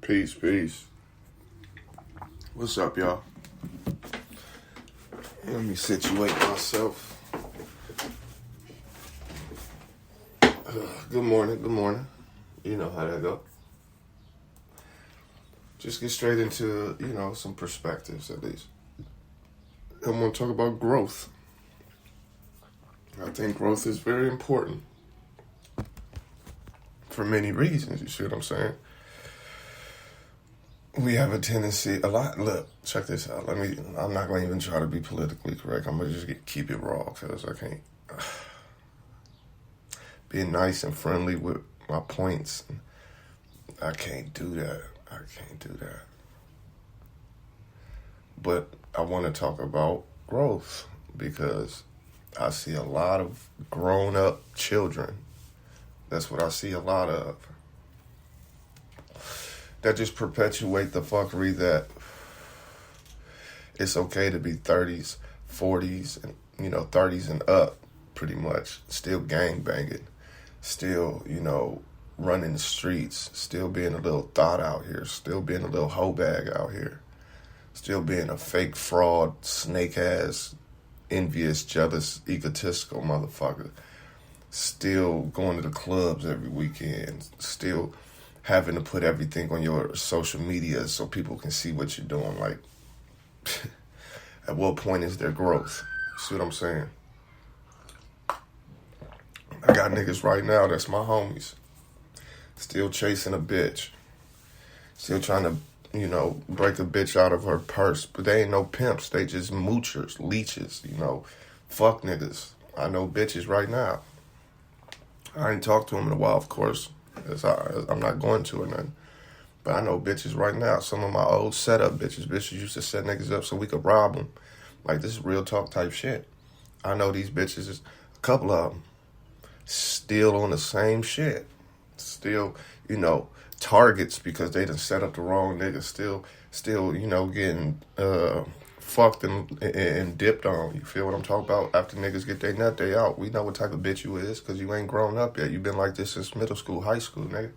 Peace, peace. What's up, y'all? Let me situate myself. Good morning. You know how that go. Just get straight into, some perspectives at least. I'm going to talk about growth. I think growth is very important for many reasons, you see what I'm saying? We have a tendency, look, check this out. I'm not going to even try to be politically correct. I'm going to just keep it raw because I can't. Being nice and friendly with my points, I can't do that. But I want to talk about growth because I see a lot of grown-up children. That's what I see a lot of. That just perpetuate the fuckery that it's okay to be 30s, 40s, and 30s and up, pretty much. Still gang banging, still, running the streets, still being a little thought out here, still being a little hoe bag out here, still being a fake fraud, snake ass, envious, jealous, egotistical motherfucker, still going to the clubs every weekend, still having to put everything on your social media so people can see what you're doing. Like, at what point is there growth? See what I'm saying? I got niggas right now that's my homies. Still chasing a bitch. Still trying to, break a bitch out of her purse. But they ain't no pimps. They just moochers, leeches, fuck niggas. I know bitches right now. I ain't talked to them in a while, of course. I'm not going to or nothing. But I know bitches right now. Some of my old setup bitches. Bitches used to set niggas up so we could rob them. Like, this is real talk type shit. I know these bitches, a couple of them, still on the same shit. Still, targets because they done set up the wrong niggas. Still, getting fucked and dipped on. You feel what I'm talking about? After niggas get their nut, they out. We know what type of bitch you is because you ain't grown up yet. You been like this since middle school, high school, nigga.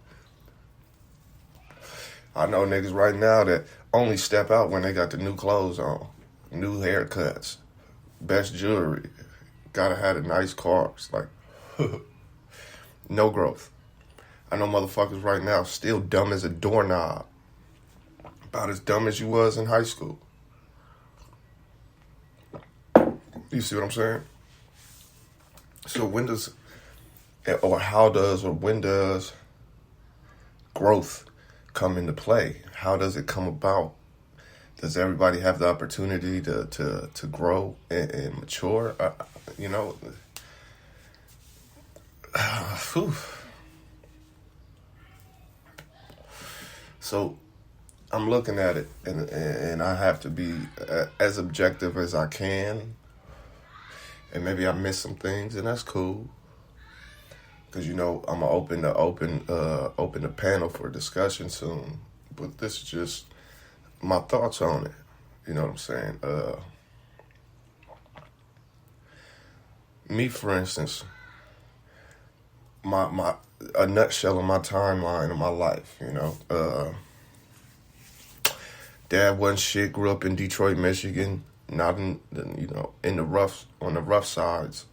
I know niggas right now that only step out when they got the new clothes on, new haircuts, best jewelry, gotta have a nice car. It's like, no growth. I know motherfuckers right now still dumb as a doorknob. About as dumb as you was in high school. You see what I'm saying? So when does growth come into play? How does it come about? Does everybody have the opportunity to grow and mature? So I'm looking at it, and I have to be as objective as I can. And maybe I missed some things, and that's cool. Because, I'm going to open the panel for discussion soon. But this is just my thoughts on it. You know what I'm saying? Me, for instance, a nutshell of my timeline of my life, Dad wasn't shit, grew up in Detroit, Michigan. Not on the rough sides,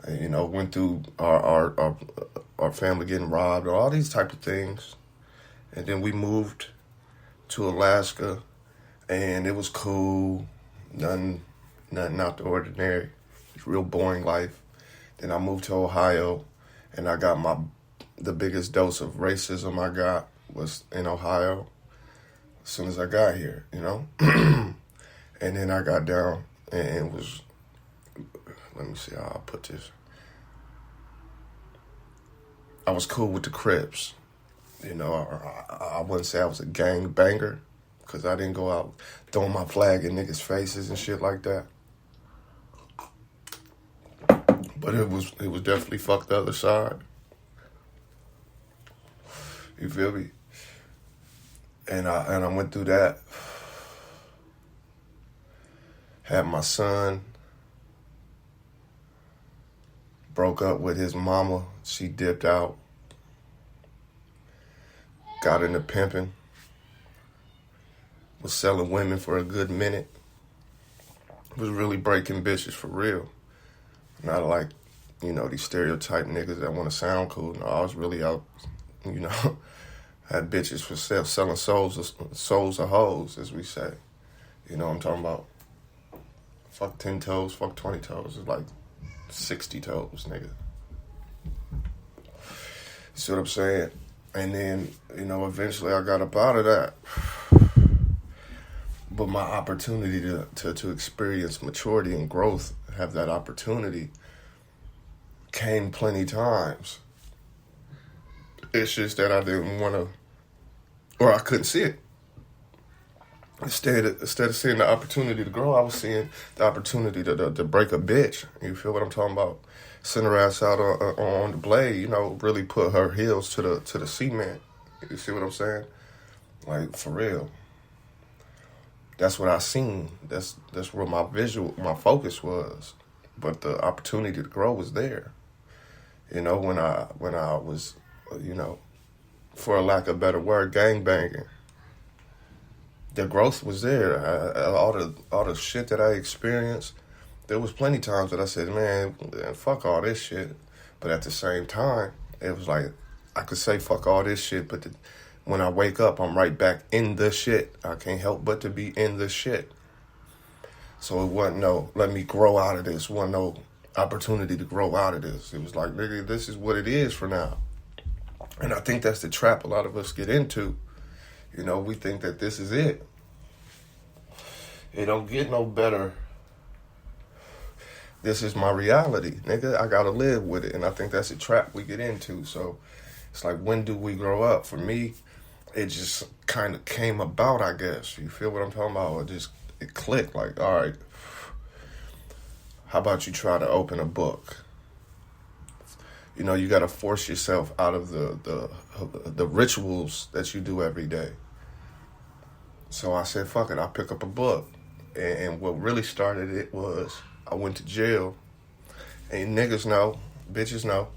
went through our family getting robbed, all these type of things, and then we moved to Alaska, and it was cool, nothing out the ordinary, real boring life. Then I moved to Ohio, and I got the biggest dose of racism I got was in Ohio. As soon as I got here, And then I got down and was, let me see how I'll put this. I was cool with the Crips. I wouldn't say I was a gang banger because I didn't go out throwing my flag in niggas' faces and shit like that. But it was definitely fuck the other side. You feel me? And I went through that. Had my son, broke up with his mama. She dipped out. Got into pimping. was selling women for a good minute. Was really breaking bitches for real. Not like, these stereotype niggas that want to sound cool. No, I was really out, had bitches for sale, selling souls of hoes, as we say. You know what I'm talking about? Fuck 10 toes, fuck 20 toes. It's like 60 toes, nigga. You see what I'm saying? And then, eventually I got up out of that. But my opportunity to experience maturity and growth, have that opportunity, came plenty times. It's just that I didn't want to, or I couldn't see it. Instead of seeing the opportunity to grow, I was seeing the opportunity to break a bitch. You feel what I'm talking about? Send her ass out on the blade, really put her heels to the cement. You see what I'm saying? Like, for real. That's what I seen. That's where my focus was. But the opportunity to grow was there. When I was, for a lack of a better word, gangbanging. The growth was there. All the shit that I experienced, there was plenty times that I said, man, fuck all this shit. But at the same time, it was like, I could say fuck all this shit, but when I wake up, I'm right back in the shit. I can't help but to be in the shit. So it wasn't no, let me grow out of this. It wasn't no opportunity to grow out of this. It was like, nigga, this is what it is for now. And I think that's the trap a lot of us get into. We think that this is it. It don't get no better. This is my reality, nigga. I gotta live with it. And I think that's a trap we get into. So it's like, when do we grow up? For me, it just kind of came about, I guess. You feel what I'm talking about? It clicked. Like, all right, how about you try to open a book? You got to force yourself out of the rituals that you do every day. So I said, fuck it, I'll pick up a book. And what really started it was, I went to jail. And niggas know, bitches know,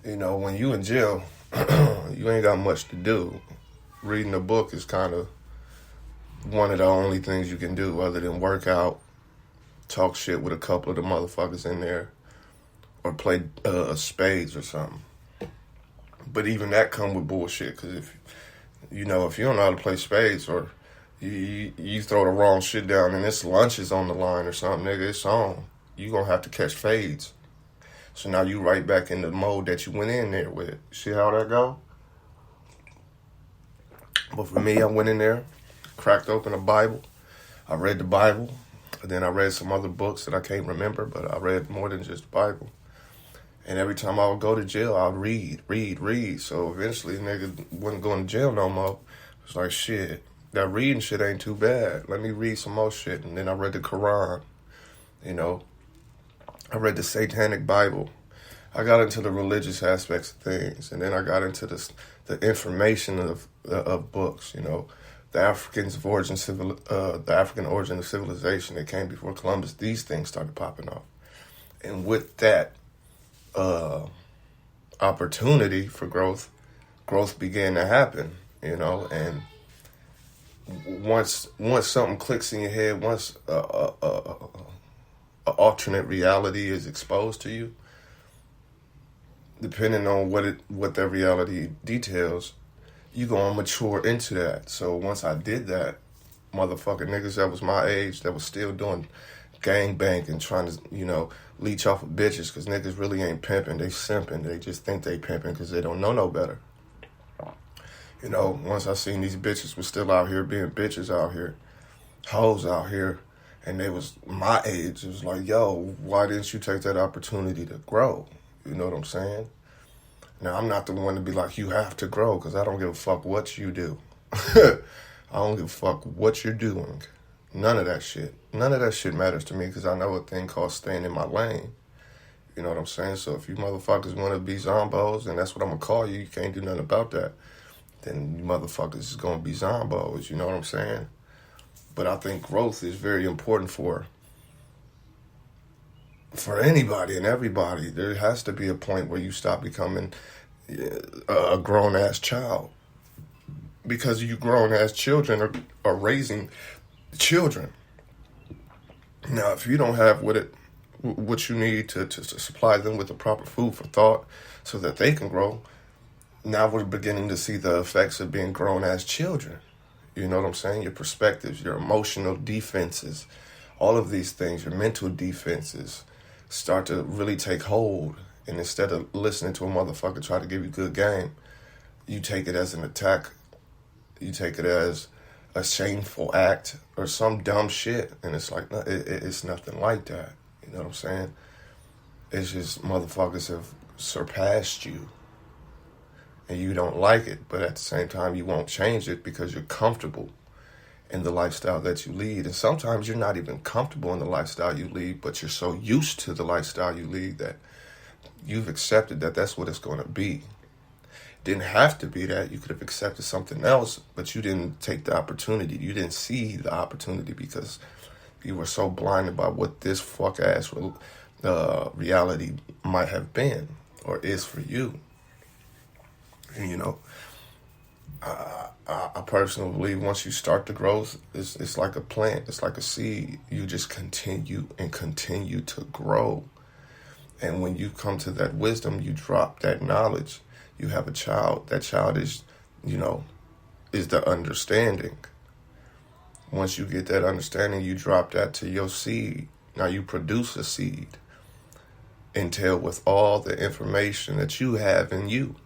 when you in jail, you ain't got much to do. Reading a book is kind of one of the only things you can do other than work out, talk shit with a couple of the motherfuckers in there, or play spades or something. But even that come with bullshit, because if you don't know how to play spades, or you throw the wrong shit down and this lunch is on the line or something, nigga, it's on. You gonna have to catch fades. So now you right back in the mode that you went in there with. See how that go? But for me, I went in there, cracked open a Bible. I read the Bible. And then I read some other books that I can't remember, but I read more than just the Bible. And every time I would go to jail, I'd read. So eventually, nigga wasn't going to jail no more. It was like, shit, that reading shit ain't too bad. Let me read some more shit. And then I read the Quran, I read the Satanic Bible. I got into the religious aspects of things. And then I got into the information of books, the African origin of civilization that came before Columbus. These things started popping off. And with that opportunity for growth began to happen, and once something clicks in your head, once a alternate reality is exposed to you, depending on what that reality details, you gonna mature into that. So once I did that, motherfucking niggas that was my age that was still doing gangbang and trying to, leech off of bitches, because niggas really ain't pimping, they simping. They just think they pimping because they don't know no better. Once I seen these bitches was still out here being bitches out here, hoes out here, and they was my age, it was like, yo, why didn't you take that opportunity to grow? You know what I'm saying? Now, I'm not the one to be like, you have to grow, because I don't give a fuck what you do. I don't give a fuck what you're doing. None of that shit. None of that shit matters to me, because I know a thing called staying in my lane. You know what I'm saying? So if you motherfuckers want to be zombos, and that's what I'm going to call you, you can't do nothing about that, then you motherfuckers is going to be zombos. You know what I'm saying? But I think growth is very important for anybody and everybody. There has to be a point where you stop becoming a grown-ass child. because you grown as children are raising children. Now, if you don't have what you need to supply them with the proper food for thought so that they can grow, now we're beginning to see the effects of being grown as children. You know what I'm saying? Your perspectives, your emotional defenses, all of these things, your mental defenses start to really take hold. And instead of listening to a motherfucker try to give you good game, you take it as an attack. You take it as a shameful act or some dumb shit. And it's like, no, it's nothing like that. You know what I'm saying? It's just motherfuckers have surpassed you. And you don't like it, but at the same time, you won't change it because you're comfortable in the lifestyle that you lead. And sometimes you're not even comfortable in the lifestyle you lead, but you're so used to the lifestyle you lead that you've accepted that that's what it's going to be. Didn't have to be that. You could have accepted something else, but you didn't take the opportunity. You didn't see the opportunity because you were so blinded by what this fuck-ass reality might have been or is for you. And, you know, I personally believe once you start the growth, it's like a plant. It's like a seed. You just continue and continue to grow. And when you come to that wisdom, you drop that knowledge. You have a child. That child is, you know, is the understanding. Once you get that understanding, you drop that to your seed. Now you produce a seed. Entailed with all the information that you have in you.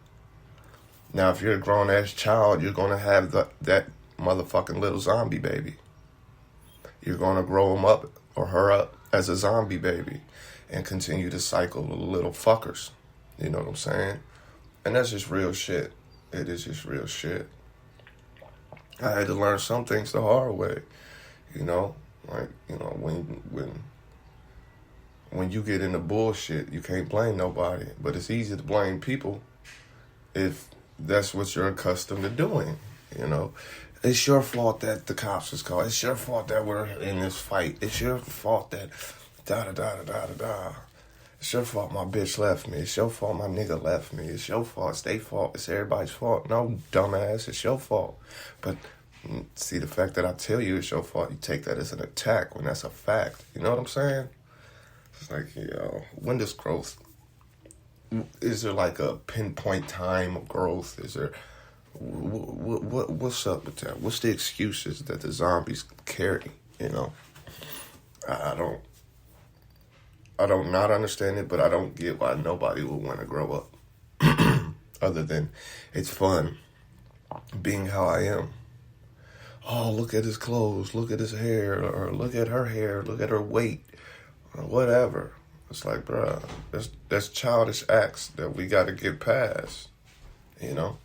Now, if you're a grown-ass child, you're going to have that motherfucking little zombie baby. You're going to grow him up or her up as a zombie baby and continue to cycle the little fuckers. You know what I'm saying? And that's just real shit. It is just real shit. I had to learn some things the hard way. You know? Like, you know, when you get into bullshit, you can't blame nobody. But it's easy to blame people if that's what you're accustomed to doing, you know. It's your fault that the cops was called. It's your fault that we're in this fight. It's your fault that da-da-da-da-da-da-da. It's your fault my bitch left me. It's your fault my nigga left me. It's your fault. It's their fault. It's everybody's fault. No, dumbass, it's your fault. But see, the fact that I tell you it's your fault, you take that as an attack when that's a fact. You know what I'm saying? It's like, yo, when does growth... Is there like a pinpoint time of growth? Is there what's up with that? What's the excuses that the zombies carry? You know, I don't not understand it, but I don't get why nobody would want to grow up. Other than it's fun being how I am. Oh, look at his clothes, look at his hair, or look at her hair, look at her weight, or whatever. It's like, bruh, that's childish acts that we got to get past, you know?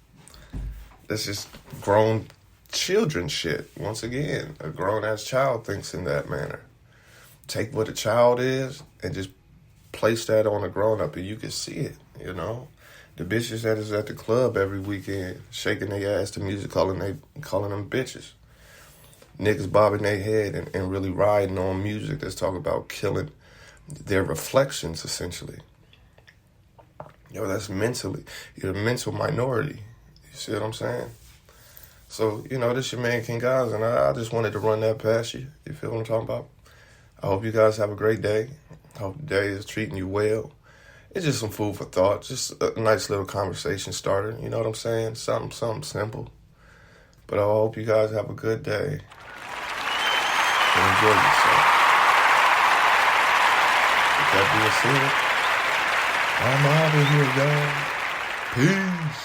That's just grown children shit. Once again, a grown-ass child thinks in that manner. Take what a child is and just place that on a grown-up and you can see it, you know? The bitches that is at the club every weekend, shaking their ass to music, calling them bitches. Niggas bobbing their head and really riding on music that's talking about killing their reflections, essentially. Yo, that's mentally. You're a mental minority. You see what I'm saying? So, you know, this your man, King Guys, and I just wanted to run that past you. You feel what I'm talking about? I hope you guys have a great day. I hope the day is treating you well. It's just some food for thought. Just a nice little conversation starter. You know what I'm saying? Something simple. But I hope you guys have a good day. And enjoy yourself. That being said, I'm out of here, y'all. Peace.